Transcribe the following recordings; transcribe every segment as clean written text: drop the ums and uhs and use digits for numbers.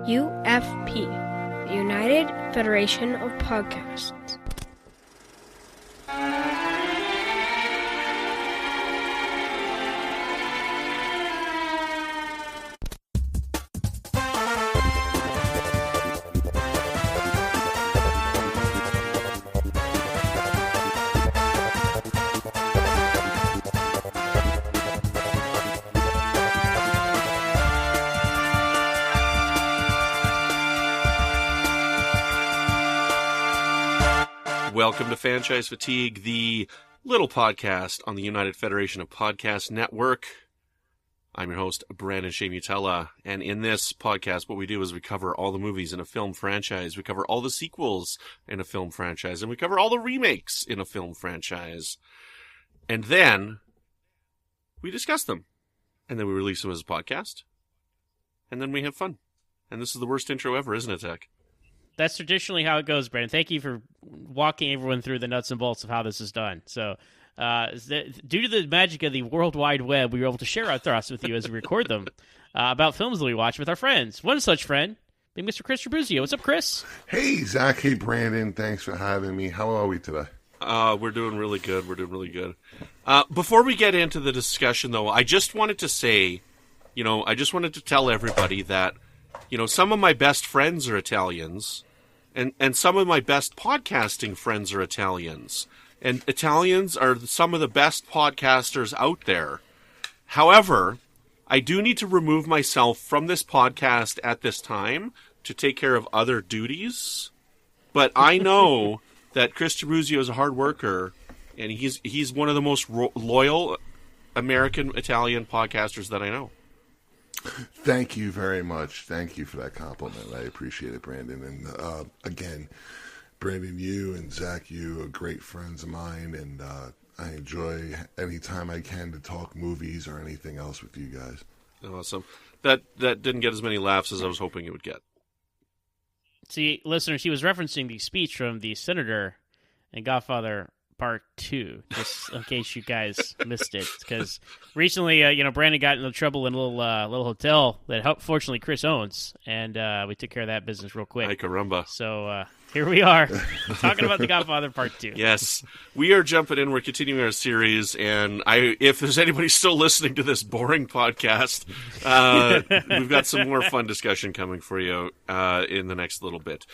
UFP, the United Federation of Podcasts. Welcome to Franchise Fatigue, the little podcast on the United Federation of Podcast Network. I'm your host, Brandon-Shea, and in this podcast, what we do is we cover all the movies in a film franchise, we cover all the sequels in a film franchise, and we cover all the remakes in a film franchise. And then we discuss them, and then we release them as a podcast, and then we have fun. And this is the worst intro ever, isn't it, Zach? That's traditionally how it goes, Brandon. Thank you for walking everyone through the nuts and bolts of how this is done. So, due to the magic of the World Wide Web, we were able to share our thoughts with you as we record them about films that we watch with our friends. One such friend being Mr. Chris Tribuzio. What's up, Chris? Hey, Zach. Hey, Brandon. Thanks for having me. How are we today? We're doing really good. Before we get into the discussion, though, I just wanted to say, I just wanted to tell everybody that, some of my best friends are Italians, and some of my best podcasting friends are Italians. And Italians are some of the best podcasters out there. However, I do need to remove myself from this podcast at this time to take care of other duties. But I know that Chris Tribuzio is a hard worker, and he's one of the most loyal American-Italian podcasters that I know. Thank you very much. Thank you for that compliment. I appreciate it, Brandon. And again, Brandon, you and Zach, you are great friends of mine, and I enjoy any time I can to talk movies or anything else with you guys. Awesome. That didn't get as many laughs as I was hoping it would get. See, listeners, he was referencing the speech from the senator in Godfather Part II, just in case you guys missed it. Because recently, Brandon got into trouble in a little hotel that fortunately Chris owns, and we took care of that business real quick. Ay, caramba. So here we are, talking about the Godfather Part II. Yes, we are jumping in. We're continuing our series, and if there's anybody still listening to this boring podcast, we've got some more fun discussion coming for you in the next little bit.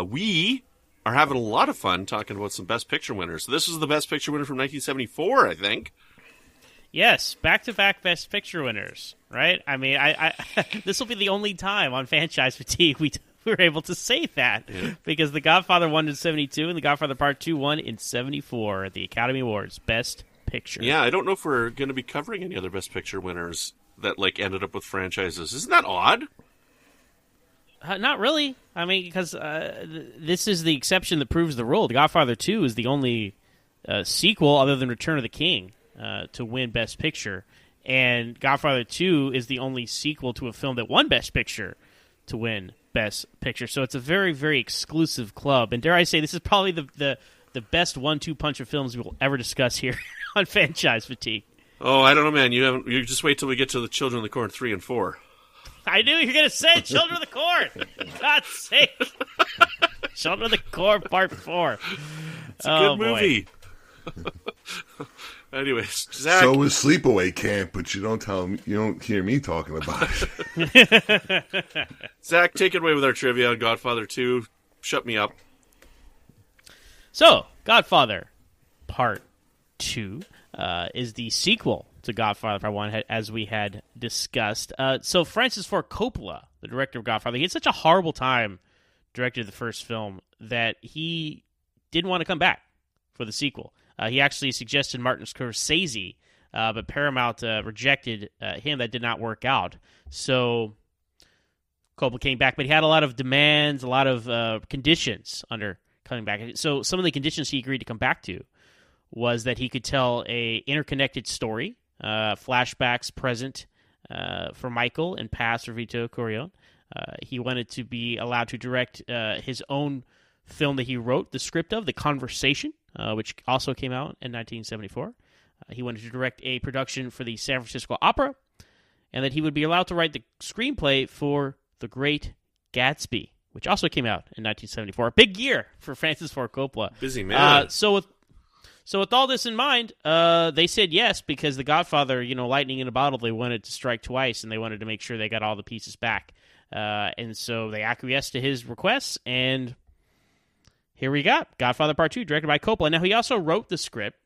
We are having a lot of fun talking about some Best Picture winners. So this is the Best Picture winner from 1974, I think. Yes, back-to-back Best Picture winners, right? I mean, I this will be the only time on Franchise Fatigue we were able to say that, because The Godfather won in 72 and The Godfather Part II won in 74 at the Academy Awards Best Picture. Yeah, I don't know if we're going to be covering any other Best Picture winners that ended up with franchises. Isn't that odd? Not really. I mean, because this is the exception that proves the rule. The Godfather 2 is the only sequel, other than Return of the King, to win Best Picture. And Godfather 2 is the only sequel to a film that won Best Picture to win Best Picture. So it's a very, very exclusive club. And dare I say, this is probably the best 1-2 punch of films we will ever discuss here on Franchise Fatigue. Oh, I don't know, man. You just wait till we get to the Children of the Corn 3 and 4. I knew you were going to say Children of the Corn. For God's sake. Children of the Corn Part 4. It's a good movie. Anyways, Zach. So is Sleepaway Camp, but you don't hear me talking about it. Zach, take it away with our trivia on Godfather 2. Shut me up. So, Godfather Part 2 is the sequel to Godfather Part 1, as we had discussed. So Francis Ford Coppola, the director of Godfather, he had such a horrible time directing the first film that he didn't want to come back for the sequel. He actually suggested Martin Scorsese, but Paramount rejected him. That did not work out. So Coppola came back, but he had a lot of demands, a lot of conditions under coming back. So some of the conditions he agreed to come back to was that he could tell a interconnected story, flashbacks present for Michael and past for Vito Corleone. He wanted to be allowed to direct his own film that he wrote the script of, The Conversation, which also came out in 1974. He wanted to direct a production for the San Francisco Opera, and that he would be allowed to write the screenplay for The Great Gatsby, which also came out in 1974. A big year for Francis Ford Coppola. Busy man. So with all this in mind, they said yes because The Godfather, lightning in a bottle, they wanted to strike twice, and they wanted to make sure they got all the pieces back. And so they acquiesced to his requests, and here we got Godfather Part II, directed by Coppola. Now, he also wrote the script,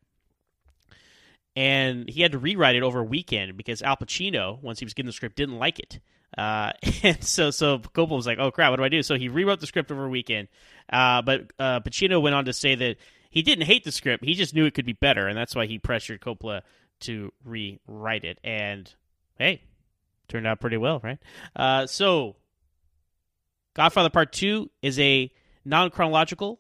and he had to rewrite it over a weekend because Al Pacino, once he was getting the script, didn't like it. And so Coppola was like, oh, crap, what do I do? So he rewrote the script over a weekend. But Pacino went on to say that he didn't hate the script. He just knew it could be better, and that's why he pressured Coppola to rewrite it. And, hey, turned out pretty well, right? So Godfather Part II is a non-chronological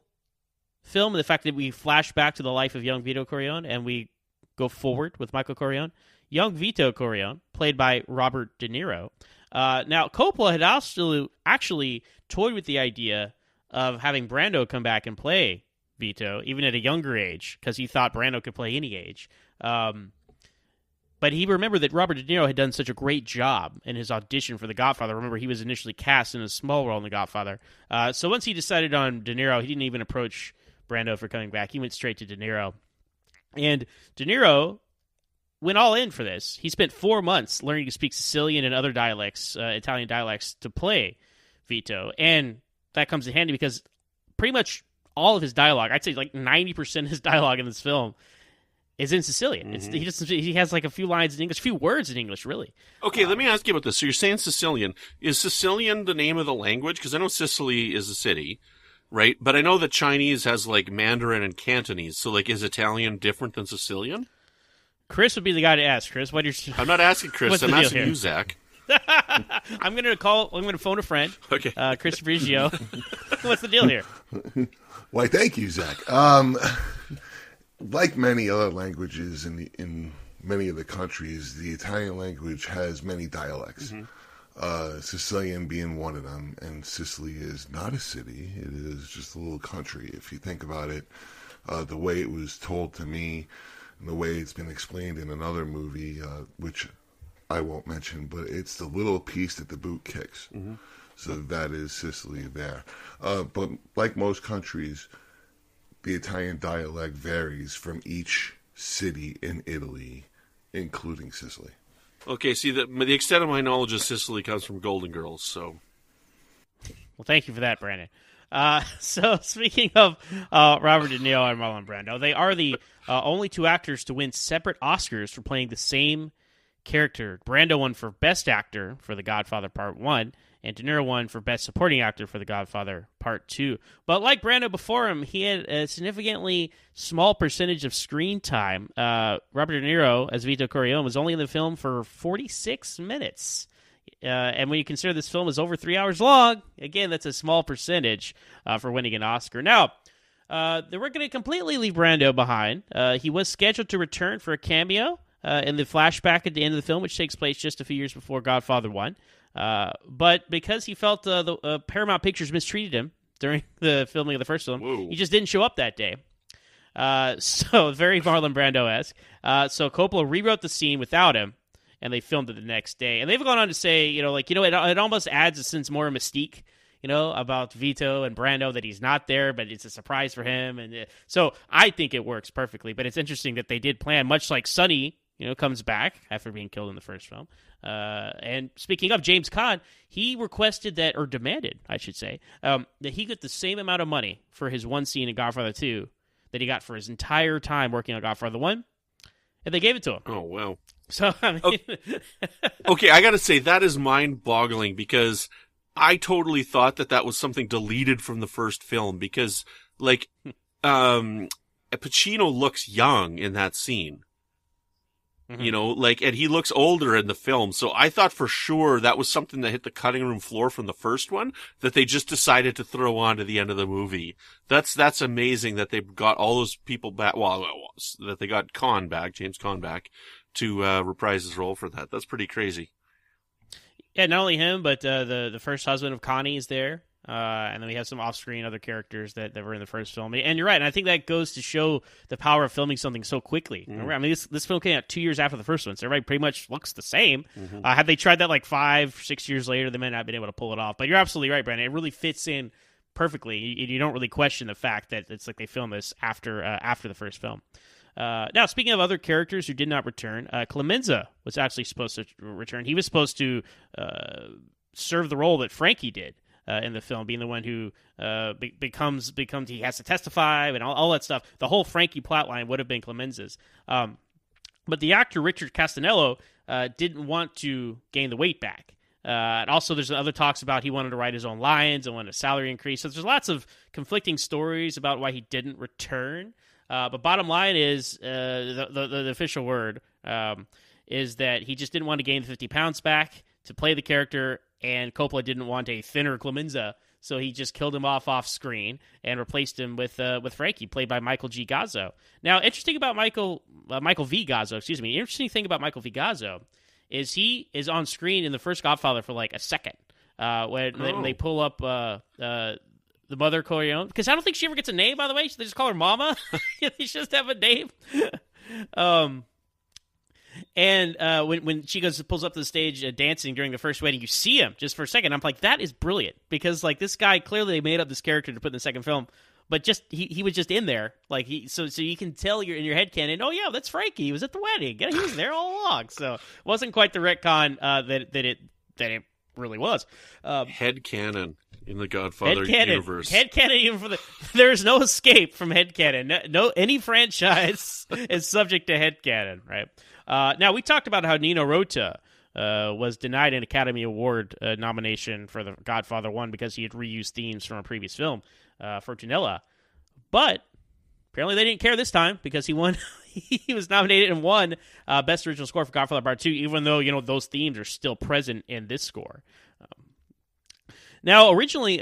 film. The fact that we flash back to the life of young Vito Corleone and we go forward with Michael Corleone. Young Vito Corleone, played by Robert De Niro. Now, Coppola had also actually toyed with the idea of having Brando come back and play Vito, even at a younger age, because he thought Brando could play any age. But he remembered that Robert De Niro had done such a great job in his audition for The Godfather. Remember, he was initially cast in a small role in The Godfather. So once he decided on De Niro, he didn't even approach Brando for coming back. He went straight to De Niro. And De Niro went all in for this. He spent 4 months learning to speak Sicilian and other dialects, Italian dialects, to play Vito. And that comes in handy because pretty much all of his dialogue, I'd say like 90% of his dialogue in this film, is in Sicilian. Mm-hmm. He has like a few lines in English, a few words in English, really. Okay, let me ask you about this. So you're saying Sicilian. Is Sicilian the name of the language? Because I know Sicily is a city, right? But I know that Chinese has like Mandarin and Cantonese. So like, is Italian different than Sicilian? Chris would be the guy to ask. Chris, what are your... I'm not asking Chris. I'm asking you, Zach. I'm going to phone a friend. Okay. Chris Tribuzio. What's the deal here? Why, thank you, Zach. Like many other languages in many of the countries, the Italian language has many dialects. Mm-hmm. Sicilian being one of them, and Sicily is not a city. It is just a little country. If you think about it, the way it was told to me, and the way it's been explained in another movie, which I won't mention, but it's the little piece that the boot kicks. Mm-hmm. So that is Sicily there. But like most countries, the Italian dialect varies from each city in Italy, including Sicily. Okay, see, the extent of my knowledge of Sicily comes from Golden Girls, so... Well, thank you for that, Brandon. So speaking of Robert De Niro and Marlon Brando, they are the only two actors to win separate Oscars for playing the same character. Brando won for Best Actor for The Godfather Part I, and De Niro won for Best Supporting Actor for The Godfather Part II. But like Brando before him, he had a significantly small percentage of screen time. Robert De Niro, as Vito Corleone, was only in the film for 46 minutes. And when you consider this film is over 3 hours long, again, that's a small percentage for winning an Oscar. Now, they weren't going to completely leave Brando behind. He was scheduled to return for a cameo in the flashback at the end of the film, which takes place just a few years before Godfather 1. But because he felt the Paramount Pictures mistreated him during the filming of the first film, He just didn't show up that day. So very Marlon Brando-esque. So Coppola rewrote the scene without him, and they filmed it the next day. And they've gone on to say, it almost adds a sense more mystique, about Vito and Brando, that he's not there, but it's a surprise for him. And so I think it works perfectly. But it's interesting that they did plan, much like Sonny, comes back after being killed in the first film. And speaking of James Caan, he requested that, or demanded, I should say, that he get the same amount of money for his one scene in Godfather 2 that he got for his entire time working on Godfather 1. And they gave it to him. Oh, wow. So, I mean... Okay, I gotta say, that is mind-boggling, because I totally thought that was something deleted from the first film, because, Pacino looks young in that scene. Mm-hmm. And he looks older in the film, so I thought for sure that was something that hit the cutting room floor from the first one, that they just decided to throw on to the end of the movie. That's amazing that they got all those people back, that they got James Caan back, to reprise his role for that. That's pretty crazy. Yeah, not only him, but the first husband of Connie is there. and then we have some off-screen other characters that were in the first film. And you're right, and I think that goes to show the power of filming something so quickly. I mean, this film came out 2 years after the first one, so everybody pretty much looks the same. Had they tried that like 5-6 years later, they might not have been able to pull it off. But you're absolutely right, Brandon. It really fits in perfectly. You don't really question the fact that it's like they filmed this after the first film. Now, speaking of other characters who did not return, Clemenza was actually supposed to return. He was supposed to serve the role that Frankie did in the film, being the one who becomes he has to testify and all that stuff. The whole Frankie plotline would have been Clemenza's. But the actor Richard Castanello didn't want to gain the weight back. And also, there's other talks about he wanted to write his own lines and wanted a salary increase. So there's lots of conflicting stories about why he didn't return. But bottom line is, the official word is that he just didn't want to gain the 50 pounds back to play the character, and Coppola didn't want a thinner Clemenza, so he just killed him off screen and replaced him with Frankie, played by Michael G. Gazzo. Now, interesting about Michael V. Gazzo, excuse me. Interesting thing about Michael V. Gazzo is he is on screen in the first Godfather for like a second when they pull up the mother Corleone, because I don't think she ever gets a name, by the way. They just call her Mama. They just have a name. And when she pulls up to the stage dancing during the first wedding, you see him just for a second. I'm like, that is brilliant, because like this guy clearly made up this character to put in the second film, but just he was just in there, like so you can tell you're in your head canon. Oh yeah, that's Frankie. He was at the wedding. Yeah, he was there all along. So it wasn't quite the retcon that it really was. Headcanon in the Godfather universe. Headcanon, even there's no escape from headcanon. No, any franchise is subject to headcanon, right? Now, we talked about how Nino Rota was denied an Academy Award nomination for The Godfather 1 because he had reused themes from a previous film, Fortunella. But apparently they didn't care this time, because he won. He was nominated and won Best Original Score for Godfather Part II, even though those themes are still present in this score. Now, originally,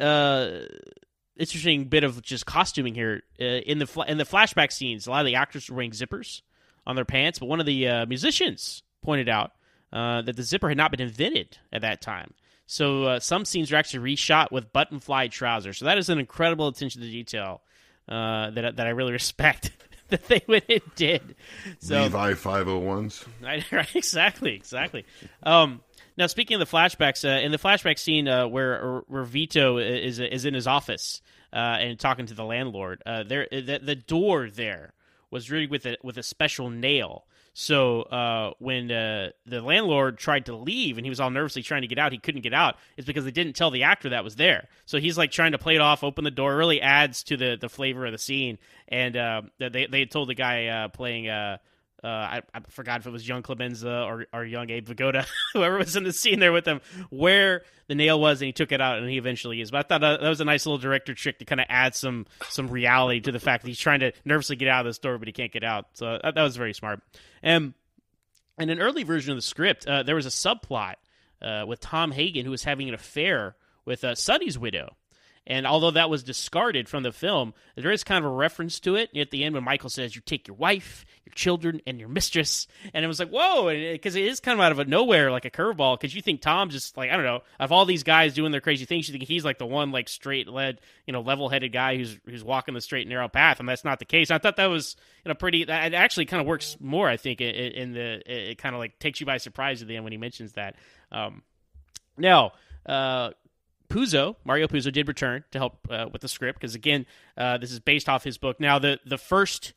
interesting bit of just costuming here in the flashback scenes. A lot of the actors were wearing zippers on their pants, but one of the musicians pointed out that the zipper had not been invented at that time. So some scenes are actually reshot with button-fly trousers. So that is an incredible attention to detail that I really respect that they went and did. So, Levi 501s. Right, exactly. Now, speaking of the flashbacks, in the flashback scene where Vito is in his office and talking to the landlord, the door there was rigged with a special nail. So when the landlord tried to leave and he was all nervously trying to get out, he couldn't get out. It's because they didn't tell the actor that was there. So he's like trying to play it off, open the door. It really adds to the flavor of the scene. And they told the guy playing. I forgot if it was young Clemenza or young Abe Vigoda, whoever was in the scene there with him, where the nail was, and he took it out, and he eventually is. But I thought that was a nice little director trick to kind of add some reality to the fact that he's trying to nervously get out of the store, but he can't get out. So that was very smart. In an early version of the script, there was a subplot with Tom Hagen, who was having an affair with Sonny's widow. And although that was discarded from the film, there is kind of a reference to it at the end when Michael says, "You take your wife, your children, and your mistress." And it was like, whoa, because it is kind of out of nowhere, like a curveball, because you think Tom's just like, I don't know, of all these guys doing their crazy things, you think he's like the one like straight-led, level-headed guy who's walking the straight and narrow path, and that's not the case. I thought that was that actually kind of works more, I think, it kind of like takes you by surprise at the end when he mentions that. Now, Mario Puzo did return to help with the script, because again, this is based off his book. Now, the first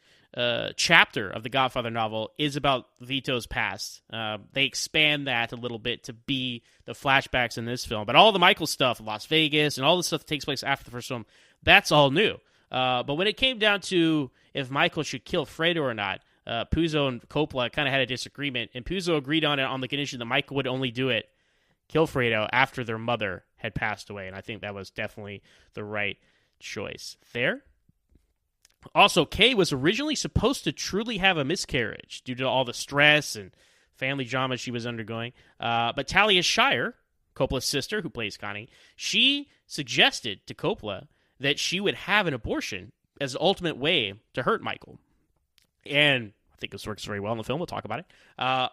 chapter of the Godfather novel is about Vito's past. They expand that a little bit to be the flashbacks in this film, but all the Michael stuff, Las Vegas, and all the stuff that takes place after the first film, that's all new. But when it came down to if Michael should kill Fredo or not, Puzo and Coppola kind of had a disagreement, and Puzo agreed on it on the condition that Michael would only kill Fredo after their mother had passed away, and I think that was definitely the right choice there. Also, Kay was originally supposed to truly have a miscarriage due to all the stress and family drama she was undergoing, but Talia Shire, Coppola's sister, who plays Connie, she suggested to Coppola that she would have an abortion as the ultimate way to hurt Michael. And think this works very well in the film. We'll talk about it.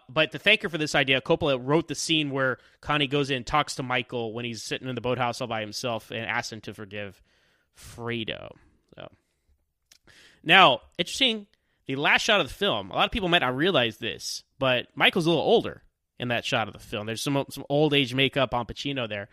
But to thank her for this idea, Coppola wrote the scene where Connie goes in and talks to Michael when he's sitting in the boathouse all by himself and asks him to forgive Fredo. So now, interesting, the last shot of the film, a lot of people might not realize this, but Michael's a little older in that shot of the film. There's some old age makeup on Pacino there.